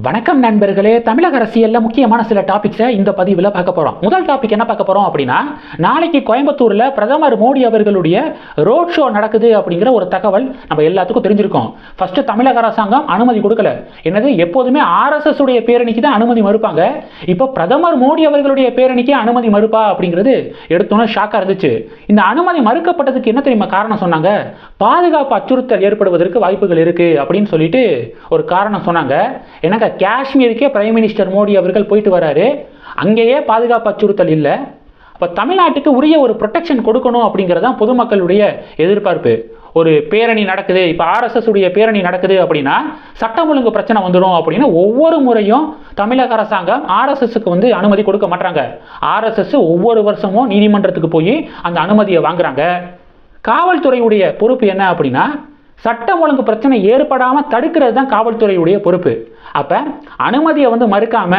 வணக்கம் நண்பர்களே. தமிழக அரசியல்ல முக்கியமான சில டாபிக்ஸை இந்த பதிவில் பார்க்க போறோம். முதல் டாபிக் என்ன பார்க்க போறோம் அப்படின்னா, நாளைக்கு கோயம்புத்தூர்ல பிரதமர் மோடி அவர்களுடைய ரோட் ஷோ நடக்குது அப்படிங்கிற ஒரு தகவல் நம்ம எல்லாத்துக்கும் தெரிஞ்சிருக்கும். ஃபர்ஸ்ட் தமிழக அரசாங்கம் அனுமதி கொடுக்கல. என்னது, எப்போதுமே ஆர்எஸ்எஸ் உடைய பேரணிக்கு தான் அனுமதி மறுப்பாங்க. இப்போ பிரதமர் மோடி அவர்களுடைய பேரணிக்கு அனுமதி மறுப்பா அப்படிங்கிறது எடுத்தோன்னே ஷாக்கா இருந்துச்சு. இந்த அனுமதி மறுக்கப்பட்டதுக்கு என்ன தெரியுமா காரணம் சொன்னாங்க? பாதுகாப்பு அச்சுறுத்தல் ஏற்படுவதற்கு வாய்ப்புகள் இருக்கு அப்படின்னு சொல்லிட்டு ஒரு காரணம் சொன்னாங்க. எனக்கு காஷ்மீருக்கே பிரைம் மினிஸ்டர் மோடி அவர்கள் போயிட்டு வராரு, அங்கேயே பாதுகாப்பு அச்சுறுத்தல் இல்லை. அப்போ தமிழ்நாட்டுக்கு உரிய ஒரு ப்ரொடெக்ஷன் கொடுக்கணும் அப்படிங்கிறதான் பொதுமக்களுடைய எதிர்பார்ப்பு. ஒரு பேரணி நடக்குது, இப்போ ஆர்எஸ்எஸ் உடைய பேரணி நடக்குது அப்படின்னா சட்டம் ஒழுங்கு பிரச்சனை வந்துடும் அப்படின்னு ஒவ்வொரு முறையும் தமிழக அரசாங்கம் ஆர்எஸ்எஸ்க்கு அனுமதி கொடுக்க மாட்டாங்க. ஆர்எஸ்எஸ் ஒவ்வொரு வருஷமும் நீதிமன்றத்துக்கு போய் அந்த அனுமதியை வாங்குறாங்க. காவல்துறையுடைய பொறுப்பு என்ன அப்படின்னா, சட்டம் ஒழுங்கு பிரச்சனை ஏற்படாமல் தடுக்கிறது தான் காவல்துறையுடைய பொறுப்பு. அப்போ அனுமதியை மறுக்காம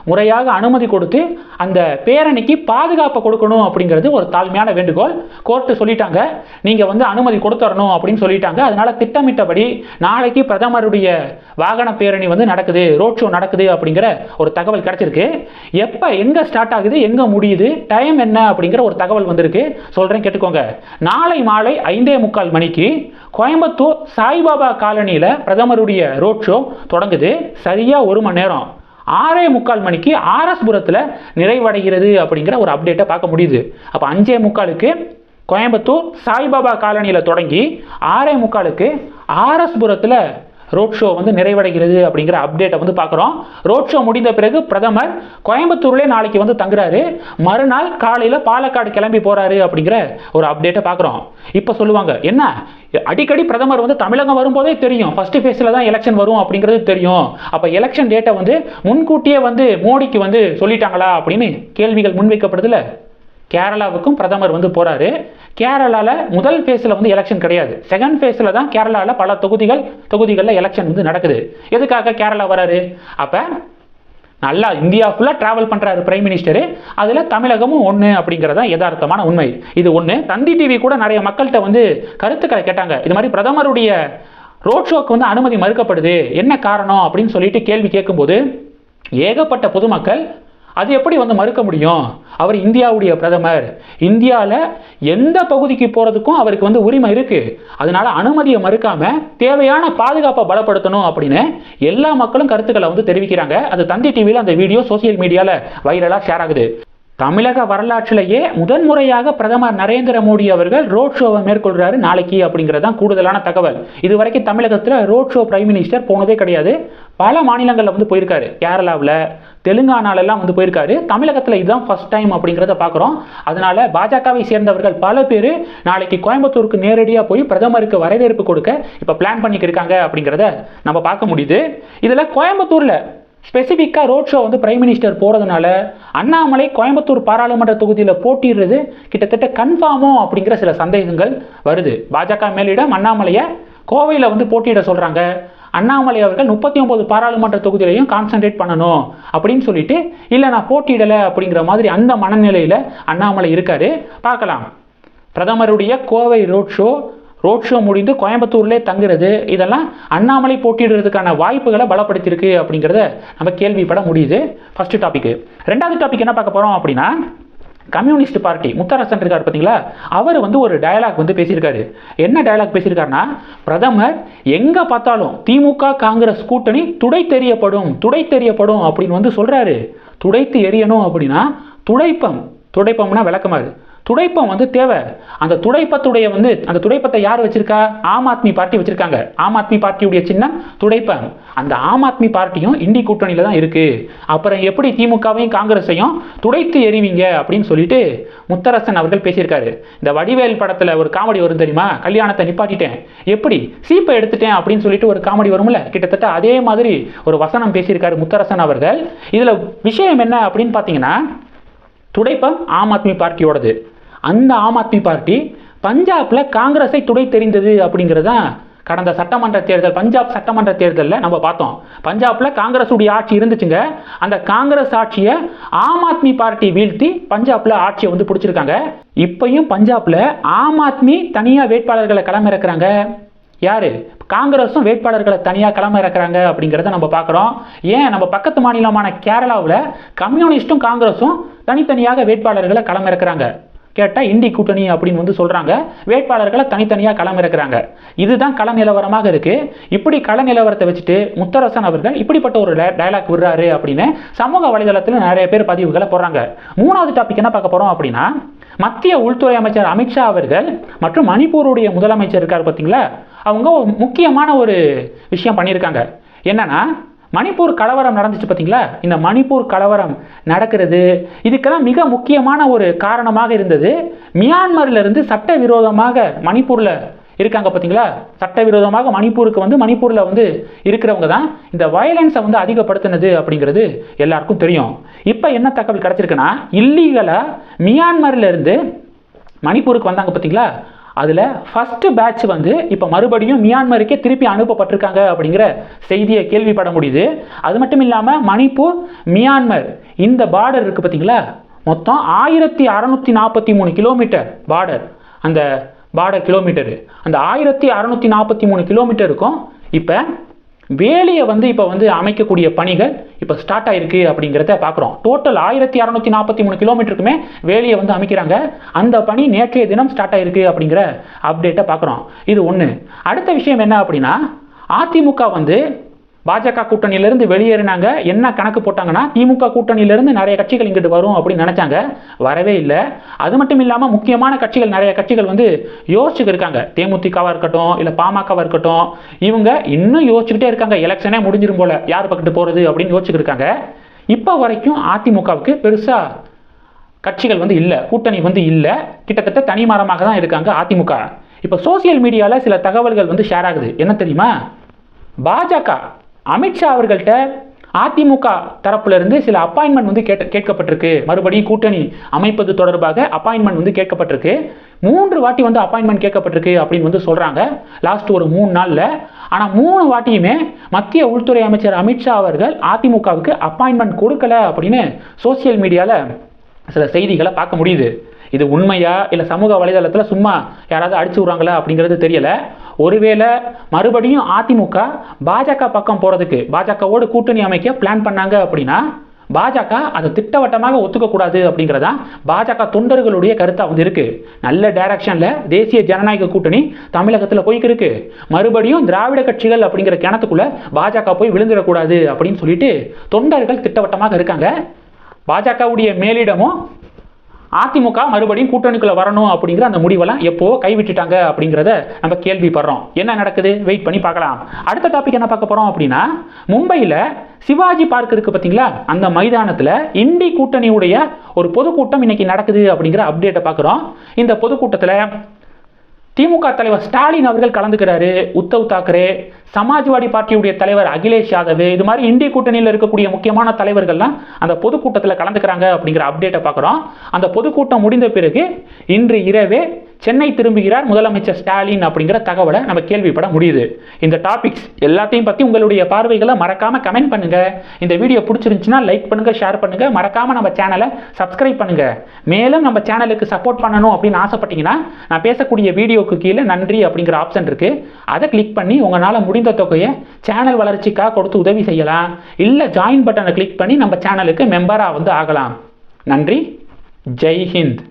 முறையாக அனுமதி கொடுத்து அந்த பேரணிக்கு பாதுகாப்பை கொடுக்கணும் அப்படிங்கிறது ஒரு தாழ்மையான வேண்டுகோள். கோர்ட்டு சொல்லிட்டாங்க, நீங்கள் அனுமதி கொடுத்துடணும் அப்படின்னு சொல்லிட்டாங்க. அதனால திட்டமிட்டபடி நாளைக்கு பிரதமருடைய வாகன பேரணி நடக்குது, ரோட் ஷோ நடக்குது அப்படிங்கிற ஒரு தகவல் கிடைச்சிருக்கு. எப்போ எங்கே ஸ்டார்ட் ஆகுது, எங்கே முடியுது, டைம் என்ன அப்படிங்கிற ஒரு தகவல் வந்திருக்கு. சொல்கிறேன், கேட்டுக்கோங்க. நாளை மாலை 5:45 மணிக்கு கோயம்புத்தூர் சாய்பாபா காலனியில் பிரதமருடைய ரோட் ஷோ தொடங்குது. சரியா 1 மணி நேரம் 6:45 மணிக்கு ஆர்எஸ் புரத்தில் நிறைவடைகிறது அப்படிங்கிற ஒரு அப்டேட்டை பார்க்க முடியுது. அப்போ 5:45க்கு கோயம்புத்தூர் சாய்பாபா காலனியில் தொடங்கி 6:45க்கு ஆர்எஸ் புரத்தில் ரோட் ஷோ நிறைவடைகிறது அப்படிங்கிற அப்டேட்டை பார்க்குறோம். ரோட் ஷோ முடிந்த பிறகு பிரதமர் கோயம்புத்தூர்லேயே நாளைக்கு தங்குறாரு. மறுநாள் காலையில் பாலக்காடு கிளம்பி போறாரு அப்படிங்கிற ஒரு அப்டேட்டை பார்க்குறோம். இப்போ சொல்லுவாங்க, என்ன அடிக்கடி பிரதமர் தமிழகம் வரும்போதே தெரியும் ஃபர்ஸ்ட் ஃபேஸில் தான் எலெக்ஷன் வரும் அப்படிங்கிறது தெரியும். அப்போ எலெக்ஷன் டேட்டை முன்கூட்டியே மோடிக்கு சொல்லிட்டாங்களா அப்படின்னு கேள்விகள் முன்வைக்கப்படுதுல. கேரளாவுக்கும் பிரதமர் போறாரு. கேரளாவில் முதல் ஃபேஸில் எலெக்ஷன் கிடையாது, செகண்ட் ஃபேஸில் தான் கேரளாவில் பல தொகுதிகளில் எலெக்ஷன் நடக்குது. எதுக்காக கேரளா வராரு? அப்போ நல்லா இந்தியா ஃபுல்லாக டிராவல் பண்ணுறாரு பிரைம் மினிஸ்டர். அதில் தமிழகமும் ஒன்று அப்படிங்கிறதா யதார்த்தமான உண்மை. இது ஒன்று. தந்தி டிவி கூட நிறைய மக்கள்கிட்ட கருத்துக்களை கேட்டாங்க. இது மாதிரி பிரதமருடைய ரோட் ஷோக்கு அனுமதி மறுக்கப்படுது, என்ன காரணம் அப்படின்னு சொல்லிட்டு கேள்வி கேட்கும்போது ஏகப்பட்ட பொதுமக்கள், அது எப்படி மறுக்க முடியும்? அவர் இந்தியாவுடைய பிரதமர், இந்தியாவில் எந்த பகுதிக்கு போகிறதுக்கும் அவருக்கு உரிமை இருக்கு. அதனால அனுமதியை மறுக்காம தேவையான பாதுகாப்பை பலப்படுத்தணும் அப்படின்னு எல்லா மக்களும் கருத்துக்களை தெரிவிக்கிறாங்க. அது தந்தி டிவியில் அந்த வீடியோ சோசியல் மீடியாவில் வைரலாக ஷேர் ஆகுது. தமிழக வரலாற்றிலேயே முதன்முறையாக பிரதமர் நரேந்திர மோடி அவர்கள் ரோட் ஷோவை மேற்கொள்கிறாரு நாளைக்கு அப்படிங்கிறதான் கூடுதலான தகவல். இதுவரைக்கும் தமிழகத்தில் ரோட் ஷோ பிரைம் மினிஸ்டர் போனதே கிடையாது. பல மாநிலங்களில் போயிருக்காரு, கேரளாவில், தெலுங்கானாலெல்லாம் போயிருக்காரு. தமிழகத்தில் இதுதான் ஃபர்ஸ்ட் டைம் அப்படிங்கிறத பார்க்குறோம். அதனால பாஜகவை சேர்ந்தவர்கள் பல பேர் நாளைக்கு கோயம்புத்தூருக்கு நேரடியாக போய் பிரதமருக்கு வரவேற்பு கொடுக்க இப்போ பிளான் பண்ணிக்கிருக்காங்க அப்படிங்கிறத நம்ம பார்க்க முடியுது. இதில் கோயம்புத்தூரில் ஸ்பெசிஃபிக்காக ரோட் ஷோ பிரைம் மினிஸ்டர் போகிறதுனால அண்ணாமலை கோயம்புத்தூர் பாராளுமன்ற தொகுதியில் போட்டிடுறது கிட்டத்தட்ட கன்ஃபார்மோ அப்படிங்கிற சில சந்தேகங்கள் வருது. பாஜக மேலிடம் அண்ணாமலையை கோவையில் போட்டியிட சொல்கிறாங்க. அண்ணாமலை அவர்கள் 39 பாராளுமன்ற தொகுதியிலையும் கான்சன்ட்ரேட் பண்ணணும் அப்படின்னு சொல்லிட்டு, இல்லை நான் போட்டியிடலை அப்படிங்கிற மாதிரி அந்த மனநிலையில் அண்ணாமலை இருக்காரு. பார்க்கலாம். பிரதமருடைய கோவை ரோட் ஷோ முடிந்து கோயம்புத்தூர்லேயே தங்குறது, இதெல்லாம் அண்ணாமலை போட்டியிடுறதுக்கான வாய்ப்புகளை பலப்படுத்தியிருக்கு அப்படிங்கிறத நம்ம கேள்விப்பட முடியுது. First topic. ரெண்டாவது டாபிக் என்ன பார்க்க போகிறோம் அப்படின்னா, கம்யூனிஸ்ட் பார்ட்டி முத்தரசன் இருக்கார் பார்த்தீங்களா, அவர் ஒரு டயலாக் பேசியிருக்காரு. என்ன டயலாக் பேசியிருக்காருன்னா, பிரதமர் எங்கே பார்த்தாலும் திமுக காங்கிரஸ் கூட்டணி துடை தெரியப்படும் அப்படின்னு சொல்கிறாரு. துடைத்து எரியணும் அப்படின்னா துடைப்பம்னா விளக்கமாறு, துடைப்பம் தேவை. அந்த துடைப்பத்துடைய அந்த துடைப்பத்தை யார் வச்சிருக்கா? ஆம் ஆத்மி பார்ட்டி வச்சிருக்காங்க. ஆம் ஆத்மி பார்ட்டியுடைய சின்னம் துடைப்பம். அந்த ஆம் ஆத்மி பார்ட்டியும் இண்டி கூட்டணியில தான் இருக்கு. அப்புறம் எப்படி திமுகவையும் காங்கிரஸையும் துடைத்து எறிவீங்க அப்படின்னு சொல்லிட்டு முத்தரசன் அவர்கள் பேசியிருக்காரு. இந்த வடிவேல் படத்துல ஒரு காமெடி வரும் தெரியுமா, கல்யாணத்தை நிப்பாட்டிட்டேன், எப்படி சீப்பை எடுத்துட்டேன் அப்படின்னு சொல்லிட்டு ஒரு காமெடி வரும்ல, கிட்டத்தட்ட அதே மாதிரி ஒரு வசனம் பேசியிருக்காரு முத்தரசன் அவர்கள். இதுல விஷயம் என்ன அப்படின்னு பார்த்தீங்கன்னா, துடைப்பம் ஆம் ஆத்மி பார்ட்டியோடது. அந்த ஆம் ஆத்மி பார்ட்டி பஞ்சாப்ல காங்கிரஸை துடை தெரிந்தது அப்படிங்கிறது தான் கடந்த சட்டமன்ற தேர்தல், பஞ்சாப் சட்டமன்ற தேர்தலில் நம்ம பார்த்தோம். பஞ்சாப்ல காங்கிரஸ் உடைய ஆட்சி இருந்துச்சுங்க. அந்த காங்கிரஸ் ஆட்சியை ஆம் ஆத்மி பார்ட்டி வீழ்த்தி பஞ்சாப்ல ஆட்சியை பிடிச்சிருக்காங்க. இப்பயும் பஞ்சாப்ல ஆம் ஆத்மி தனியாக வேட்பாளர்களை களமிறக்குறாங்க. யாரு? காங்கிரஸும் வேட்பாளர்களை தனியாக களம் இறக்குறாங்க அப்படிங்கிறத நம்ம பார்க்குறோம். ஏன் நம்ம பக்கத்து மாநிலமான கேரளாவில் கம்யூனிஸ்ட்டும் காங்கிரஸும் தனித்தனியாக வேட்பாளர்களை களம் இறக்குறாங்க. கேட்டால் இண்டி கூட்டணி அப்படின்னு வந்து சொல்கிறாங்க. வேட்பாளர்களை தனித்தனியாக களம் இறக்குறாங்க. இதுதான் கள நிலவரமாக இருக்குது. இப்படி கள நிலவரத்தை வச்சுட்டு முத்தரசன் அவர்கள் இப்படிப்பட்ட ஒரு டயலாக் விடுறாரு அப்படின்னு சமூக வலைதளத்தில் நிறைய பேர் பதிவுகளை போடுறாங்க. மூணாவது டாபிக் என்ன பார்க்க போகிறோம் அப்படின்னா, மத்திய உள்துறை அமைச்சர் அமித்ஷா அவர்கள் மற்றும் மணிப்பூருடைய முதலமைச்சர் இருக்கார் பார்த்தீங்களா, அவங்க முக்கியமான ஒரு விஷயம் பண்ணியிருக்காங்க. என்னன்னா, மணிப்பூர் கலவரம் நடந்துச்சு பார்த்தீங்களா, இந்த மணிப்பூர் கலவரம் நடக்கிறது இதுக்கெல்லாம் மிக முக்கியமான ஒரு காரணமாக இருந்தது மியான்மரிலிருந்து சட்டவிரோதமாக மணிப்பூரில் இருக்காங்க பார்த்தீங்களா, சட்டவிரோதமாக மணிப்பூருக்கு வந்து மணிப்பூரில் வந்து இருக்கிறவங்க தான் இந்த வயலன்ஸை வந்து அதிகப்படுத்தினது அப்படிங்கிறது எல்லாருக்கும் தெரியும். இப்போ என்ன தகவல் கிடச்சிருக்குன்னா, இல்லீகலாக மியான்மரிலிருந்து மணிப்பூருக்கு வந்தாங்க பார்த்தீங்களா, அதில் ஃபஸ்ட்டு பேட்ச் வந்து இப்போ மறுபடியும் மியான்மருக்கே திருப்பி அனுப்பப்பட்டிருக்காங்க அப்படிங்கிற செய்தியை கேள்விப்பட முடியுது. அது மட்டும் இல்லாமல் மணிப்பூர் மியான்மர் இந்த பார்டர் இருக்குது பார்த்தீங்களா, மொத்தம் 1643 கிலோமீட்டர் பார்டர். அந்த பார்டர் கிலோமீட்டரு, அந்த 1643 கிலோமீட்டருக்கும் இப்போ வேலியை வந்து இப்போ வந்து அமைக்கக்கூடிய பணிகள் இப்போ ஸ்டார்ட் ஆயிருக்கு அப்படிங்கிறத பார்க்குறோம். டோட்டல் 1643 கிலோமீட்டருக்குமே வேலியை வந்து அமைக்கிறாங்க. அந்த பணி நேற்றைய தினம் ஸ்டார்ட் ஆயிருக்கு அப்படிங்கிற அப்டேட்டை பார்க்குறோம். இது ஒன்று. அடுத்த விஷயம் என்ன அப்படின்னா, அதிமுக வந்து பாஜக கூட்டணியிலிருந்து வெளியேறினாங்க. என்ன கணக்கு போட்டாங்கன்னா, திமுக கூட்டணியிலிருந்து நிறைய கட்சிகள் இங்கிட்டு வரும் அப்படின்னு நினைச்சாங்க, வரவே இல்லை. அது மட்டும் இல்லாமல் முக்கியமான கட்சிகள் நிறைய கட்சிகள் வந்து யோசிச்சுட்டு இருக்காங்க. தேமுதிகவாக இருக்கட்டும், இல்லை பாமகவாக இருக்கட்டும், இவங்க இன்னும் யோசிச்சுக்கிட்டே இருக்காங்க. எலெக்ஷனே முடிஞ்சிரும் போல, யார் பக்கத்து போகிறது அப்படின்னு யோசிச்சுட்டு இருக்காங்க. இப்போ வரைக்கும் அதிமுகவுக்கு பெருசாக கட்சிகள் வந்து இல்லை, கூட்டணி வந்து இல்லை, கிட்டத்தட்ட தனிமரமாக தான் இருக்காங்க அதிமுக. இப்போ சோசியல் மீடியாவில் சில தகவல்கள் வந்து ஷேர் ஆகுது. என்ன தெரியுமா, பாஜக அமித்ஷா அவர்கள்ட்ட அதிமுக தரப்பிலிருந்து சில அப்பாயின்மெண்ட் வந்து கேட்கப்பட்டிருக்கு. மறுபடியும் கூட்டணி அமைப்பது தொடர்பாக அப்பாயின்மெண்ட் வந்து கேட்கப்பட்டிருக்கு. 3 வாட்டி வந்து அப்பாயின்மெண்ட் கேட்கப்பட்டிருக்கு அப்படின்னு வந்து சொல்கிறாங்க லாஸ்ட் ஒரு 3 நாளில். ஆனால் 3 வாட்டியுமே மத்திய உள்துறை அமைச்சர் அமித்ஷா அவர்கள் அதிமுகவுக்கு அப்பாயின்மெண்ட் கொடுக்கல அப்படின்னு சோசியல் மீடியாவில் சில செய்திகளை பார்க்க முடியுது. இது உண்மையா இல்லை சமூக வலைதளத்தில் சும்மா யாராவது அடிச்சு விட்றாங்களா அப்படிங்கிறது தெரியல. ஒருவேளை மறுபடியும் அதிமுக பாஜக பக்கம் போகிறதுக்கு, பாஜகவோடு கூட்டணி அமைக்க பிளான் பண்ணாங்க அப்படின்னா பாஜக அதை திட்டவட்டமாக ஒத்துக்கக்கூடாது அப்படிங்கிறதான் பாஜக தொண்டர்களுடைய கருத்தாக வந்து இருக்கு. நல்ல டைரக்ஷனில் தேசிய ஜனநாயக கூட்டணி தமிழகத்தில் போய்க்கு இருக்கு. மறுபடியும் திராவிட கட்சிகள் அப்படிங்கிற கிணத்துக்குள்ள பாஜக போய் விழுந்துடக்கூடாது அப்படின்னு சொல்லிட்டு தொண்டர்கள் திட்டவட்டமாக இருக்காங்க. பாஜகவுடைய மேலிடமும் அதிமுக மறுபடியும் கூட்டணிக்குள்ள வரணும் அப்படிங்கிற அந்த முடிவெல்லாம் எப்போ கைவிட்டுட்டாங்க அப்படிங்கிறத நம்ம கேள்விப்படுறோம். என்ன நடக்குது வெயிட் பண்ணி பார்க்கலாம். அடுத்த டாபிக் என்ன பார்க்க போறோம் அப்படின்னா, மும்பையில் சிவாஜி பார்க் இருக்கு பார்த்தீங்களா, அந்த மைதானத்தில் இண்டி கூட்டணியுடைய ஒரு பொதுக்கூட்டம் இன்னைக்கு நடக்குது அப்படிங்கிற அப்டேட்டை பார்க்குறோம். இந்த பொதுக்கூட்டத்தில் திமுக தலைவர் ஸ்டாலின் அவர்கள் கலந்துக்கிறாரு, உத்தவ் தாக்கரே, சமாஜ்வாடி பார்ட்டியுடைய தலைவர் அகிலேஷ் யாதவ், இது மாதிரி இந்திய கூட்டணியில் இருக்கக்கூடிய முக்கியமான தலைவர்கள்லாம் அந்த பொதுக்கூட்டத்தில் கலந்துக்கிறாங்க அப்படிங்கிற அப்டேட்டை பார்க்குறோம். அந்த பொதுக்கூட்டம் முடிந்த பிறகு இன்று இரவே சென்னை திரும்புகிறார் முதலமைச்சர் ஸ்டாலின் அப்படிங்கிற தகவலை நம்ம கேள்விப்பட முடியுது. இந்த டாபிக்ஸ் எல்லாத்தையும் பற்றி உங்களுடைய பார்வைகளை மறக்காம கமெண்ட் பண்ணுங்க. இந்த வீடியோ பிடிச்சிருந்துச்சுன்னா லைக் பண்ணுங்க, ஷேர் பண்ணுங்க, மறக்காம நம்ம சேனலை சப்ஸ்கிரைப் பண்ணுங்க. மேலும் நம்ம சேனலுக்கு சப்போர்ட் பண்ணணும் அப்படின்னு ஆசைப்பட்டீங்கன்னா நான் பேசக்கூடிய வீடியோக்கு கீழே நன்றி அப்படிங்கிற ஆப்ஷன் இருக்கு, அதை கிளிக் பண்ணி உங்களால் முடிந்த தொகையை சேனல் வளர்ச்சிக்காக கொடுத்து உதவி செய்யலாம். இல்லை ஜாயின் பட்டனை கிளிக் பண்ணி நம்ம சேனலுக்கு மெம்பராக வந்து ஆகலாம். நன்றி. ஜெய் ஹிந்த்.